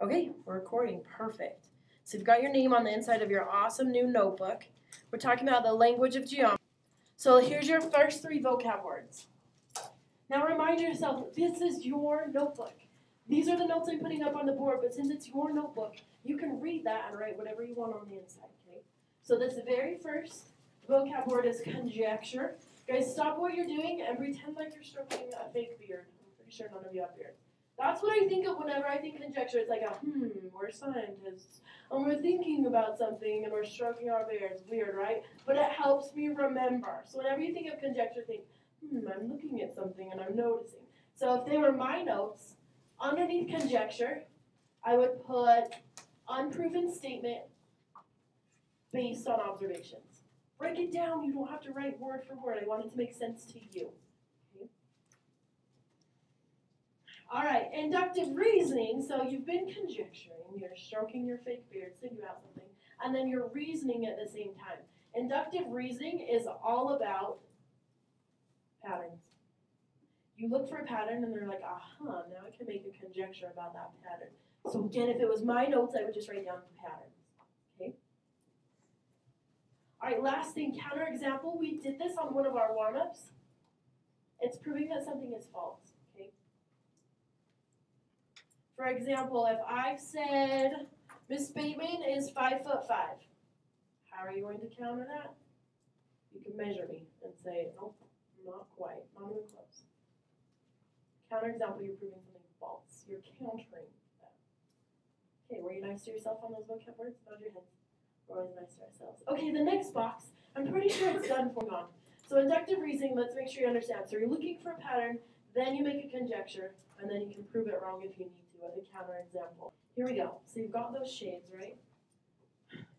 Okay, we're recording. Perfect. So you've got your name on the inside of your awesome new notebook. We're talking about the language of geometry. So here's your first 3 vocab words. Now remind yourself, this is your notebook. These are the notes I'm putting up on the board, but since it's your notebook, you can read that and write whatever you want on the inside, okay? So this very first vocab word is conjecture. Guys, stop what you're doing and pretend like you're stroking a fake beard. I'm pretty sure none of you have beards. That's what I think of whenever I think conjecture. It's like we're scientists, and we're thinking about something, and we're stroking our beards. Weird, right? But it helps me remember. So whenever you think of conjecture, think, I'm looking at something, and I'm noticing. So if they were my notes, underneath conjecture, I would put unproven statement based on observations. Break it down. You don't have to write word for word. I want it to make sense to you. All right, inductive reasoning. So you've been conjecturing, you're stroking your fake beard, thinking about something, and then you're reasoning at the same time. Inductive reasoning is all about patterns. You look for a pattern, and they're like, now I can make a conjecture about that pattern. So again, if it was my notes, I would just write down the patterns. Okay. All right, last thing, counterexample. We did this on one of our warm-ups. It's proving that something is false. For example, if I've said Miss Bateman is 5'5", how are you going to counter that? You can measure me and say, nope, not quite, not even close. Counterexample, you're proving something false. You're countering that. Okay, were you nice to yourself on those vocab words? Nod your head. We're always nice to ourselves. Okay, the next box, I'm pretty sure it's done for on. So inductive reasoning, let's make sure you understand. So you're looking for a pattern, then you make a conjecture, and then you can prove it wrong if you need to with a counterexample. Here we go. So you've got those shades, right?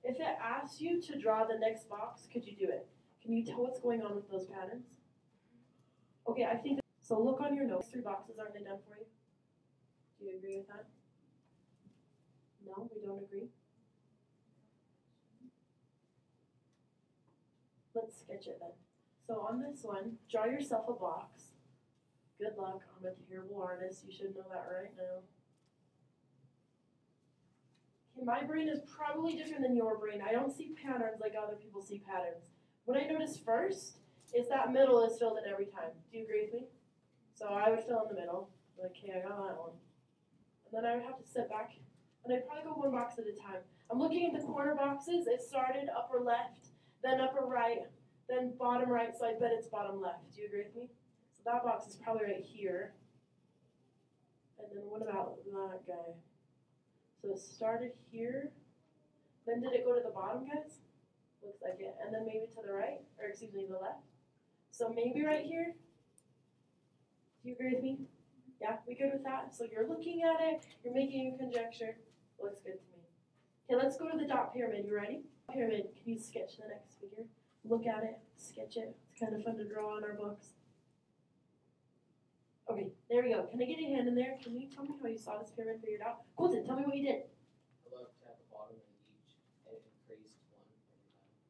If it asks you to draw the next box, could you do it? Can you tell what's going on with those patterns? Okay, I think so. Look on your notes. 3 boxes, aren't they done for you? Do you agree with that? No, we don't agree. Let's sketch it then. So on this one, draw yourself a box. Good luck. I'm a terrible artist. You should know that right now. Okay, my brain is probably different than your brain. I don't see patterns like other people see patterns. What I notice first is that middle is filled in every time. Do you agree with me? So I would fill in the middle. Like, okay, I got that one. And then I would have to step back, and I'd probably go 1 box at a time. I'm looking at the corner boxes. It started upper left, then upper right, then bottom right, so I bet it's bottom left. Do you agree with me? So that box is probably right here. And then what about that guy? So it started here. Then did it go to the bottom, guys? Looks like it. And then maybe to the right, or excuse me, the left. So maybe right here. Do you agree with me? Yeah, we good with that? So you're looking at it, you're making a conjecture. Looks good to me. Okay, let's go to the dot pyramid. You ready? Pyramid, can you sketch the next figure? Look at it, sketch it. It's kind of fun to draw on our books. Okay, there we go. Can I get a hand in there? Can you tell me how you saw this pyramid figured out? Colton, tell me what you did. I looked at the bottom and it increased 1 every time.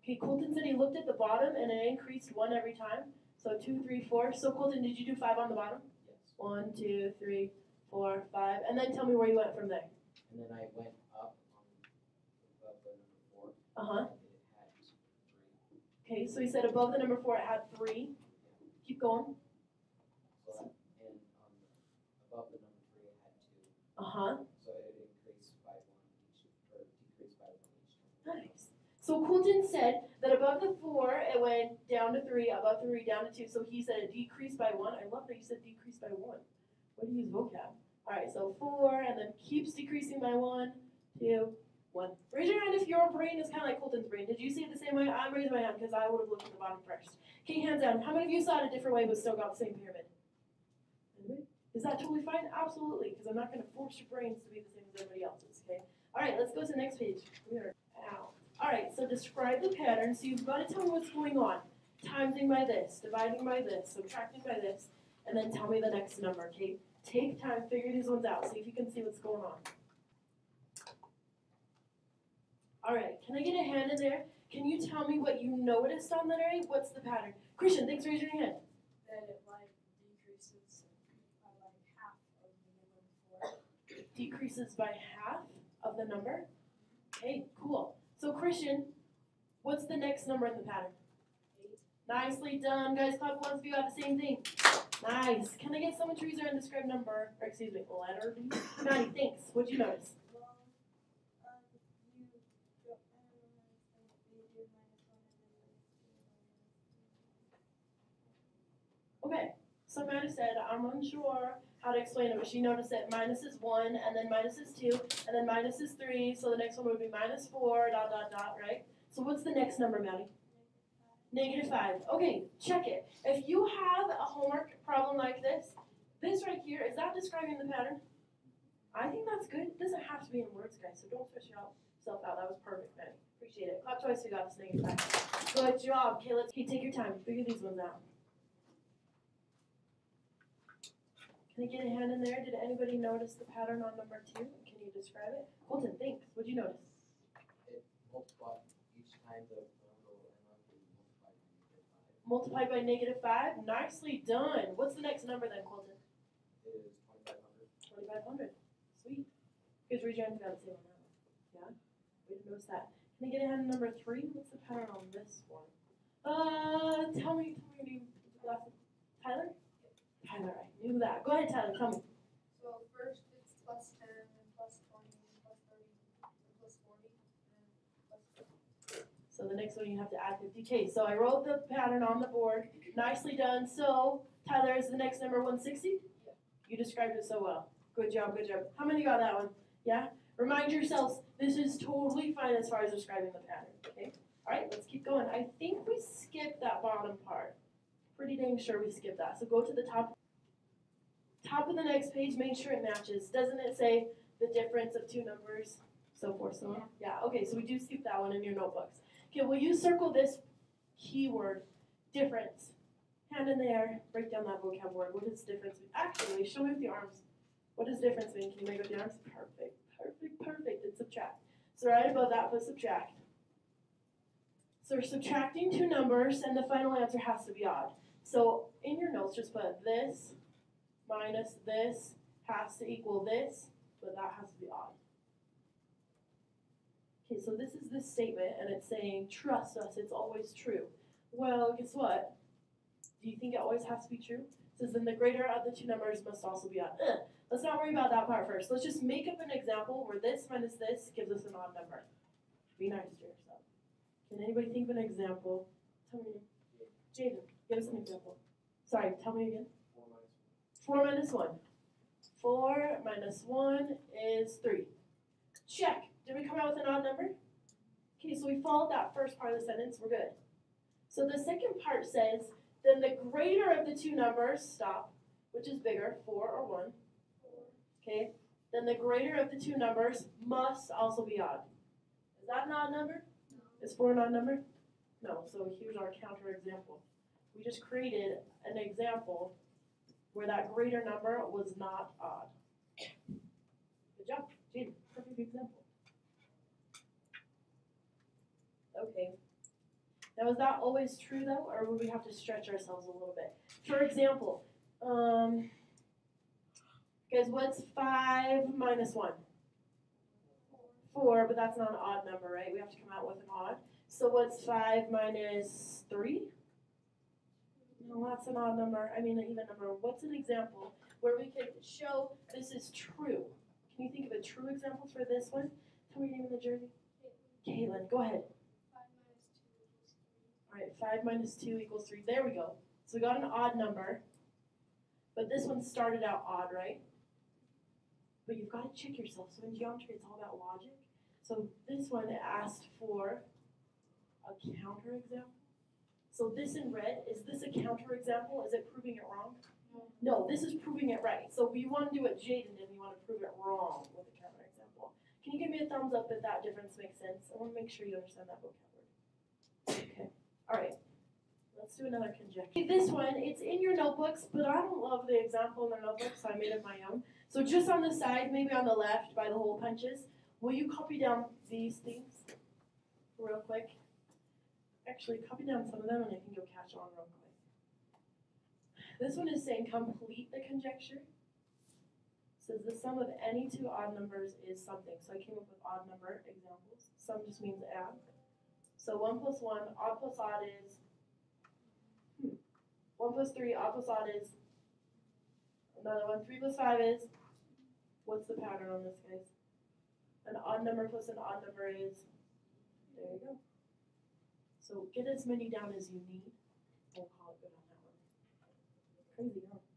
Okay, Colton said he looked at the bottom and it increased 1 every time. So 2, 3, 4. So Colton, did you do 5 on the bottom? Yes. 1, 2, 3, 4, 5. And then tell me where you went from there. And then I went up above the number 4. Uh-huh. It had 3. Okay, so he said above the number 4 it had 3. Yeah. Keep going. So, and above the number 3 it had 2. Uh-huh. So it increased by 1 each, or decreased by 1 each time. Nice. So Colton said that above the 4 it went down to 3, above 3 down to 2. So he said it decreased by 1. I love that you said decreased by 1. What do you use vocab? All right, so 4 and then keeps decreasing by 1, 2, 1. Raise your hand if your brain is kind of like Colton's brain. Did you see it the same way? I'm raising my hand because I would have looked at the bottom first. Okay, hands down. How many of you saw it a different way but still got the same pyramid? Anybody? Is that totally fine? Absolutely, because I'm not going to force your brains to be the same as everybody else's, okay? All right, let's go to the next page. We are out. All right, so describe the pattern. So you've got to tell me what's going on. Timesing by this, dividing by this, subtracting by this, and then tell me the next number, okay? Take time, figure these ones out, see if you can see what's going on. All right, can I get a hand in there? Can you tell me what you noticed on letter A? What's the pattern? Christian, thanks for raising your hand. That it decreases by half of the number 4. decreases by half of the number. Okay, cool. So Christian, what's the next number in the pattern? 8. Nicely done. Guys, clap once if you got the same thing. Nice. Can I get someone to use their undescribed number, or excuse me, letter? Maddie, thanks. What'd you notice? Okay, so Maddie said, I'm unsure how to explain it, but she noticed that minus is 1, and then minus is 2, and then minus is 3, so the next one would be minus 4, dot, dot, dot, right? So what's the next number, Maddie? -5. Okay, check it. If you have a homework problem like this right here, is that describing the pattern? I think that's good. It doesn't have to be in words, guys, so don't stress yourself out. That was perfect, Maddie. Appreciate it. Clap twice if you got this -5. Good job. Okay, take your time. Figure these ones out. Can I get a hand in there? Did anybody notice the pattern on number 2? Can you describe it? Colton, thanks. What'd you notice? It multiplied each time the number multiplied by -5. Multiplied by -5. Nicely done. What's the next number then, Colton? It is 2,500. 2,500. Sweet. Because region got the same on that one. Yeah? We didn't notice that. Can I get a hand in number 3? What's the pattern on this one? Tell me your name. Tyler? Tyler, I knew that. Go ahead, Tyler, tell me. So first it's +10, then +20, then +30, then +40, and then +50. So the next one you have to add 50. Okay, so I wrote the pattern on the board. Nicely done. So, Tyler, is the next number 160? Yeah. You described it so well. Good job, good job. How many got that one? Yeah? Remind yourselves, this is totally fine as far as describing the pattern. Okay? Alright, let's keep going. I think we skipped that bottom part. Pretty dang sure we skipped that. So go to the top of the next page, make sure it matches. Doesn't it say the difference of two numbers? So forth, so on? Yeah, okay, so we do skip that one in your notebooks. Okay, will you circle this keyword, difference? Hand in there, break down that vocab word. What does difference mean? Actually, show me with the arms. What does difference mean? Can you make it with the arms? Perfect, perfect, perfect. It's subtract. So right above that, put subtract. So we're subtracting two numbers, and the final answer has to be odd. So in your notes, just put this minus this has to equal this, but that has to be odd. Okay, so this is this statement, and it's saying, trust us, it's always true. Well, guess what? Do you think it always has to be true? It says, then the greater of the two numbers must also be odd. Let's not worry about that part first. Let's just make up an example where this minus this gives us an odd number. Be nice to yourself. Can anybody think of an example? Tell me. Jaden, give us an example. Sorry, tell me again. 4 minus 1. 4 minus 1 is 3. Check. Did we come out with an odd number? Okay, so we followed that first part of the sentence. We're good. So the second part says, then the greater of the two numbers, stop, which is bigger, 4 or 1. Okay, then the greater of the two numbers must also be odd. Is that an odd number? No. Is 4 an odd number? No, so here's our counter example. We just created an example where that greater number was not odd. Good job, Jaden. Perfect example. Okay. Now, is that always true, though, or would we have to stretch ourselves a little bit? For example, guys, what's 5 minus 1? 4, but that's not an odd number, right? We have to come out with an odd. So what's 5 minus 3? No, that's an odd number. I mean, an even number. What's an example where we could show this is true? Can you think of a true example for this one? Tell me your name in the jersey. Caitlin, go ahead. 5 minus 2 equals 3. All right, 5 minus 2 equals 3. There we go. So we got an odd number, but this one started out odd, right? But you've got to check yourself. So in geometry, it's all about logic. So this one asked for a counter example. So this in red, is this a counter example? Is it proving it wrong? No, this is proving it right. So we want to do what Jaden did, and you want to prove it wrong with a counter example. Can you give me a thumbs up if that difference makes sense? I want to make sure you understand that vocabulary. Okay. All right. Let's do another conjecture. This one, it's in your notebooks, but I don't love the example in the notebooks, so I made it my own. So just on the side, maybe on the left by the hole punches, will you copy down these things real quick? Actually, copy down some of them and I can go catch on real quick. This one is saying complete the conjecture. says the sum of any two odd numbers is something. So I came up with odd number examples. Sum just means add. So 1 plus 1, odd plus odd is 1 plus 3, odd plus odd is another one. 3 plus 5 is, what's the pattern on this, guys? An odd number plus an odd number is, there you go. So get as many down as you need. We'll call it good on that one. Crazy, huh?